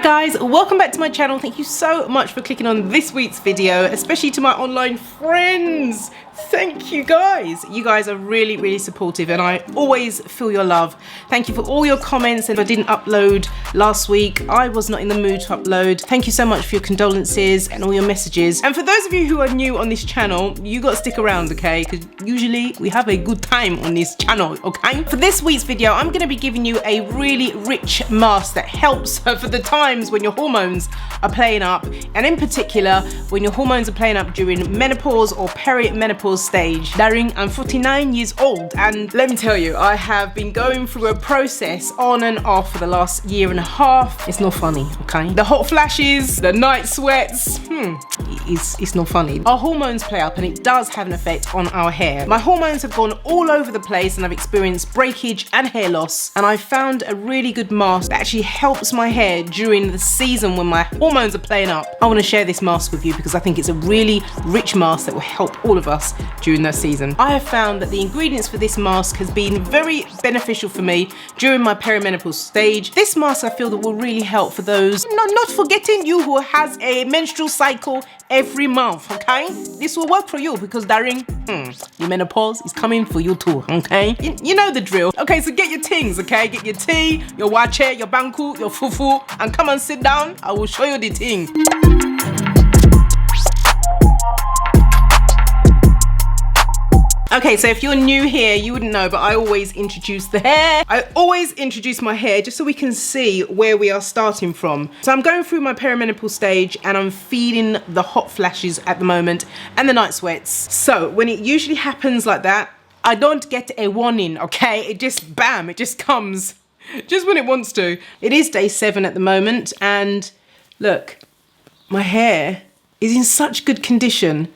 guys, welcome back to my channel. Thank you so much for clicking on this week's video, especially to my online friends. Thank you guys. You guys are really supportive and I always feel your love. Thank you for all your comments. If I didn't upload last week, I was not in the mood to upload. Thank you so much for your condolences and all your messages. And for those of you who are new on this channel, you got to stick around, okay? Because usually we have a good time on this channel, okay? For this week's video, I'm going to be giving you a really rich mask that helps for the times when your hormones are playing up, and in particular when your hormones are playing up during menopause or perimenopause stage. Darling, I'm 49 years old and let me tell you, I have been going through a process on and off for the last year and a half. It's not funny, okay? The hot flashes, the night sweats, it's not funny. Our hormones play up and it does have an effect on our hair. My hormones have gone all over the place and I've experienced breakage and hair loss, and I found a really good mask that actually helps my hair during the season when my hormones are playing up. I want to share this mask with you because I think it's a really rich mask that will help all of us during that season. I have found that the ingredients for this mask has been very beneficial for me during my perimenopause stage. This mask I feel that will really help for those, not forgetting you who has a menstrual cycle every month, okay? This will work for you because darling, your menopause is coming for you too, okay? You know the drill. Okay, so get your things, okay? Get your tea, your wache, your banku, your fufu, and come and sit down. I will show you the thing. Okay, so if you're new here, you wouldn't know, but I always introduce the hair. I always introduce my hair just so we can see where we are starting from. So I'm going through my perimenopause stage and I'm feeling the hot flashes at the moment and the night sweats. So when it usually happens like that, I don't get a warning, okay? It just, bam, it just comes just when it wants to. It is day 7 at the moment and look, my hair is in such good condition.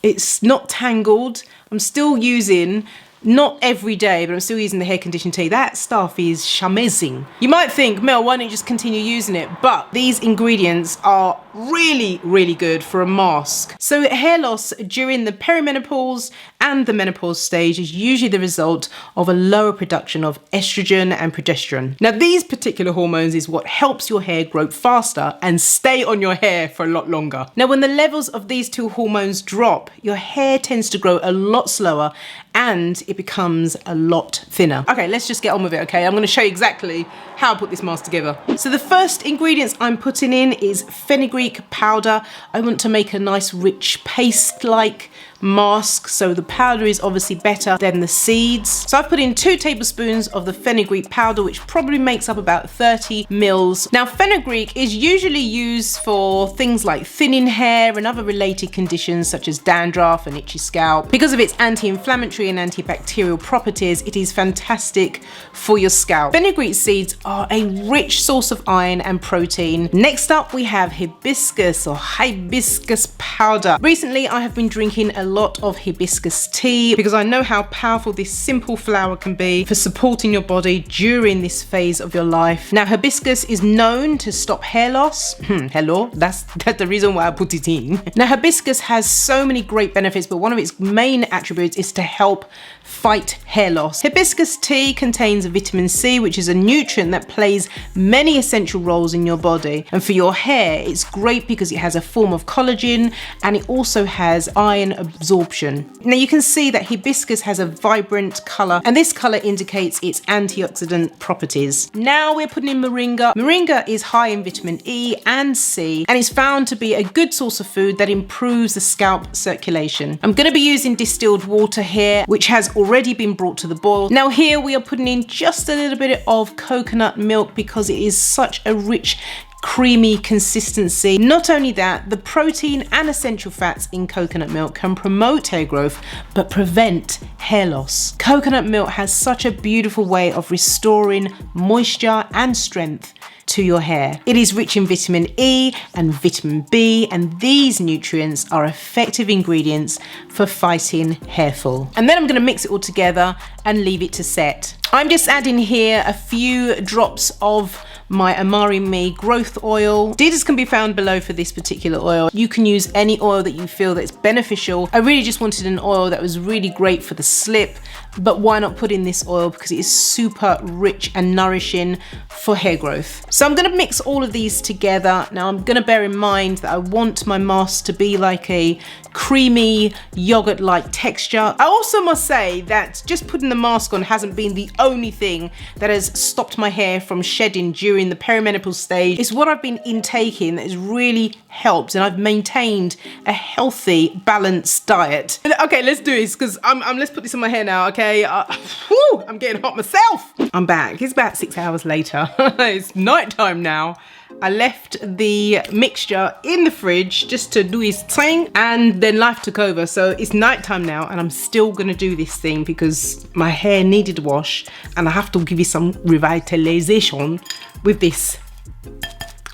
It's not tangled. I'm still using, not every day, but I'm still using the hair condition tea. That stuff is amazing. You might think, Mel, why don't you just continue using it? But these ingredients are really good for a mask. So hair loss during the perimenopause and the menopause stage is usually the result of a lower production of estrogen and progesterone. Now these particular hormones is what helps your hair grow faster and stay on your hair for a lot longer. Now when the levels of these two hormones drop, your hair tends to grow a lot slower and it becomes a lot thinner. Okay, let's just get on with it, okay? I'm gonna show you exactly how I put this mask together. So the first ingredients I'm putting in is Fenugreek powder. I want to make a nice rich paste-like mask, so the powder is obviously better than the seeds. So I've put in 2 tablespoons of the fenugreek powder, which probably makes up about 30 mils. Now fenugreek is usually used for things like thinning hair and other related conditions such as dandruff and itchy scalp. Because of its anti-inflammatory and antibacterial properties, it is fantastic for your scalp. Fenugreek seeds are a rich source of iron and protein. Next up we have hibiscus or hibiscus powder. Recently I have been drinking a lot of hibiscus tea because I know how powerful this simple flower can be for supporting your body during this phase of your life. Now hibiscus is known to stop hair loss. Hello, that's the reason why I put it in. Now hibiscus has so many great benefits, but one of its main attributes is to help fight hair loss. Hibiscus tea contains vitamin C, which is a nutrient that plays many essential roles in your body. And for your hair, it's great because it has a form of collagen and it also has iron absorption. Now you can see that hibiscus has a vibrant color and this color indicates its antioxidant properties. Now we're putting in moringa. Moringa is high in vitamin E and C and is found to be a good source of food that improves the scalp circulation. I'm going to be using distilled water here, which has already been brought to the boil. Now here we are putting in just a little bit of coconut milk because it is such a rich creamy consistency. Not only that, the protein and essential fats in coconut milk can promote hair growth but prevent hair loss. Coconut milk has such a beautiful way of restoring moisture and strength to your hair. It is rich in vitamin E and vitamin B, and these nutrients are effective ingredients for fighting hair fall. And then I'm going to mix it all together and leave it to set. I'm just adding here a few drops of my Amaré-Me Growth Oil. Details can be found below for this particular oil. You can use any oil that you feel that's beneficial. I really just wanted an oil that was really great for the slip, but why not put in this oil because it is super rich and nourishing for hair growth. So I'm gonna mix all of these together. Now I'm gonna bear in mind that I want my mask to be like a creamy yogurt-like texture. I also must say that just putting the mask on hasn't been the only thing that has stopped my hair from shedding during the perimenopause stage. It's what I've been intaking that has really helped, and I've maintained a healthy, balanced diet. Okay, let's do this because let's put this on my hair now, okay? I'm getting hot myself. I'm back. It's about 6 hours later. It's nighttime now. I left the mixture in the fridge just to do its thing, and then life took over. So it's nighttime now, and I'm still gonna do this thing because my hair needed a wash, and I have to give you some revitalization with this.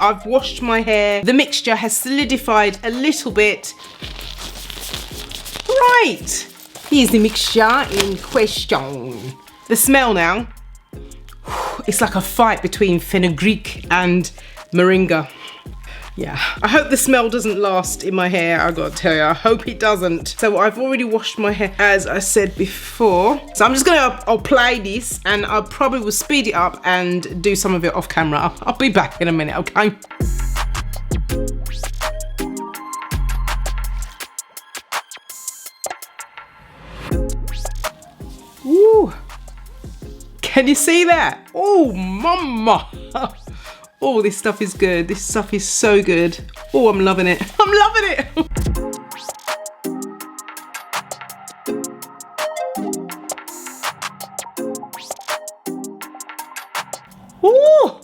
I've washed my hair. The mixture has solidified a little bit. Right, here's the mixture in question. The smell now, it's like a fight between fenugreek and moringa. Yeah, I hope the smell doesn't last in my hair, I gotta tell you, I hope it doesn't. So I've already washed my hair, as I said before. So I'm just gonna apply this, and I probably will speed it up and do some of it off camera. I'll be back in a minute, okay? Woo! Can you see that? Oh, mama! Oh, this stuff is good. This stuff is so good. Oh, I'm loving it. I'm loving it. Ooh.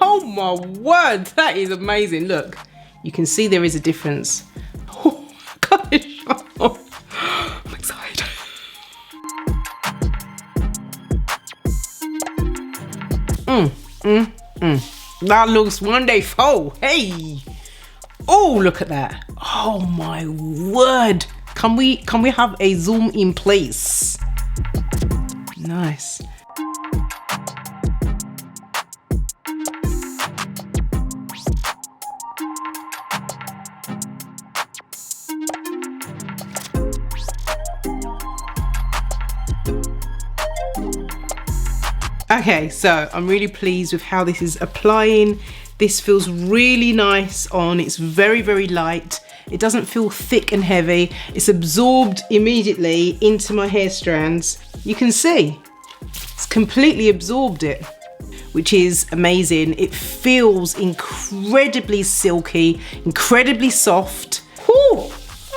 Oh my word, that is amazing. Look, you can see there is a difference. Oh, gosh. I'm excited. That looks wonderful. Hey. Oh, look at that. Oh my word. Can we have a zoom in place? Nice. Okay, so I'm really pleased with how this is applying. This feels really nice on. It's very, very light. It doesn't feel thick and heavy. It's absorbed immediately into my hair strands. You can see, it's completely absorbed it, which is amazing. It feels incredibly silky, incredibly soft. Whew,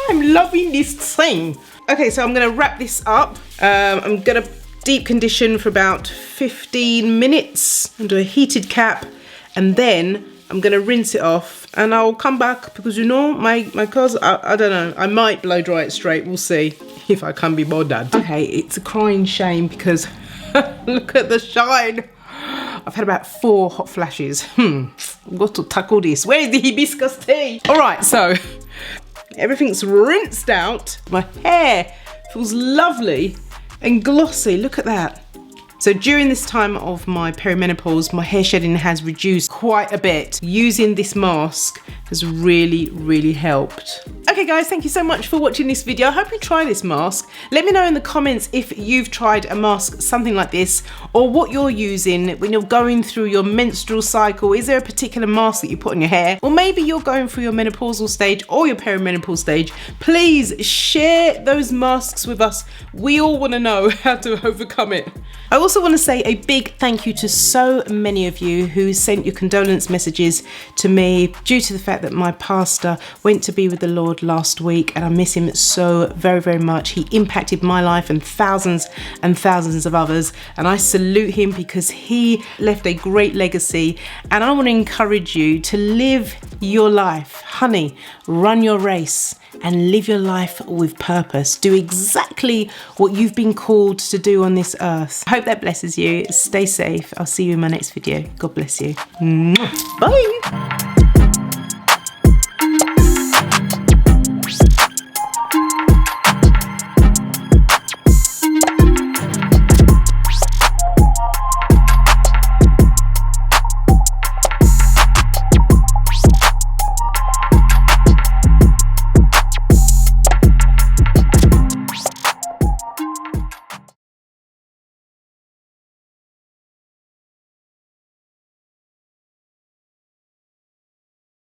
I'm loving this thing. Okay, so I'm gonna wrap this up. I'm gonna deep condition for about 15 minutes under a heated cap, and then I'm gonna rinse it off, and I'll come back because, you know, my cause, I don't know, I might blow dry it straight. We'll see if I can be bothered. Okay, it's a crying shame because look at the shine. I've had about 4 hot flashes. I've got to tackle this. Where is the hibiscus tea? All right, so everything's rinsed out. My hair feels lovely and glossy. Look at that. So during this time of my perimenopause, my hair shedding has reduced quite a bit. Using this mask has really, really helped. Okay guys, thank you so much for watching this video. I hope you try this mask. Let me know in the comments if you've tried a mask something like this, or what you're using when you're going through your menstrual cycle. Is there a particular mask that you put on your hair? Or maybe you're going through your menopausal stage or your perimenopause stage. Please share those masks with us. We all want to know how to overcome it. I also want to say a big thank you to so many of you who sent your condolence messages to me due to the fact that my pastor went to be with the Lord last week, and I miss him so very, very much. He impacted my life and thousands of others, and I salute him because he left a great legacy. And I want to encourage you to live your life. Honey, run your race and live your life with purpose. Do exactly what you've been called to do on this earth. I hope that blesses you. Stay safe. I'll see you in my next video. God bless you. Bye.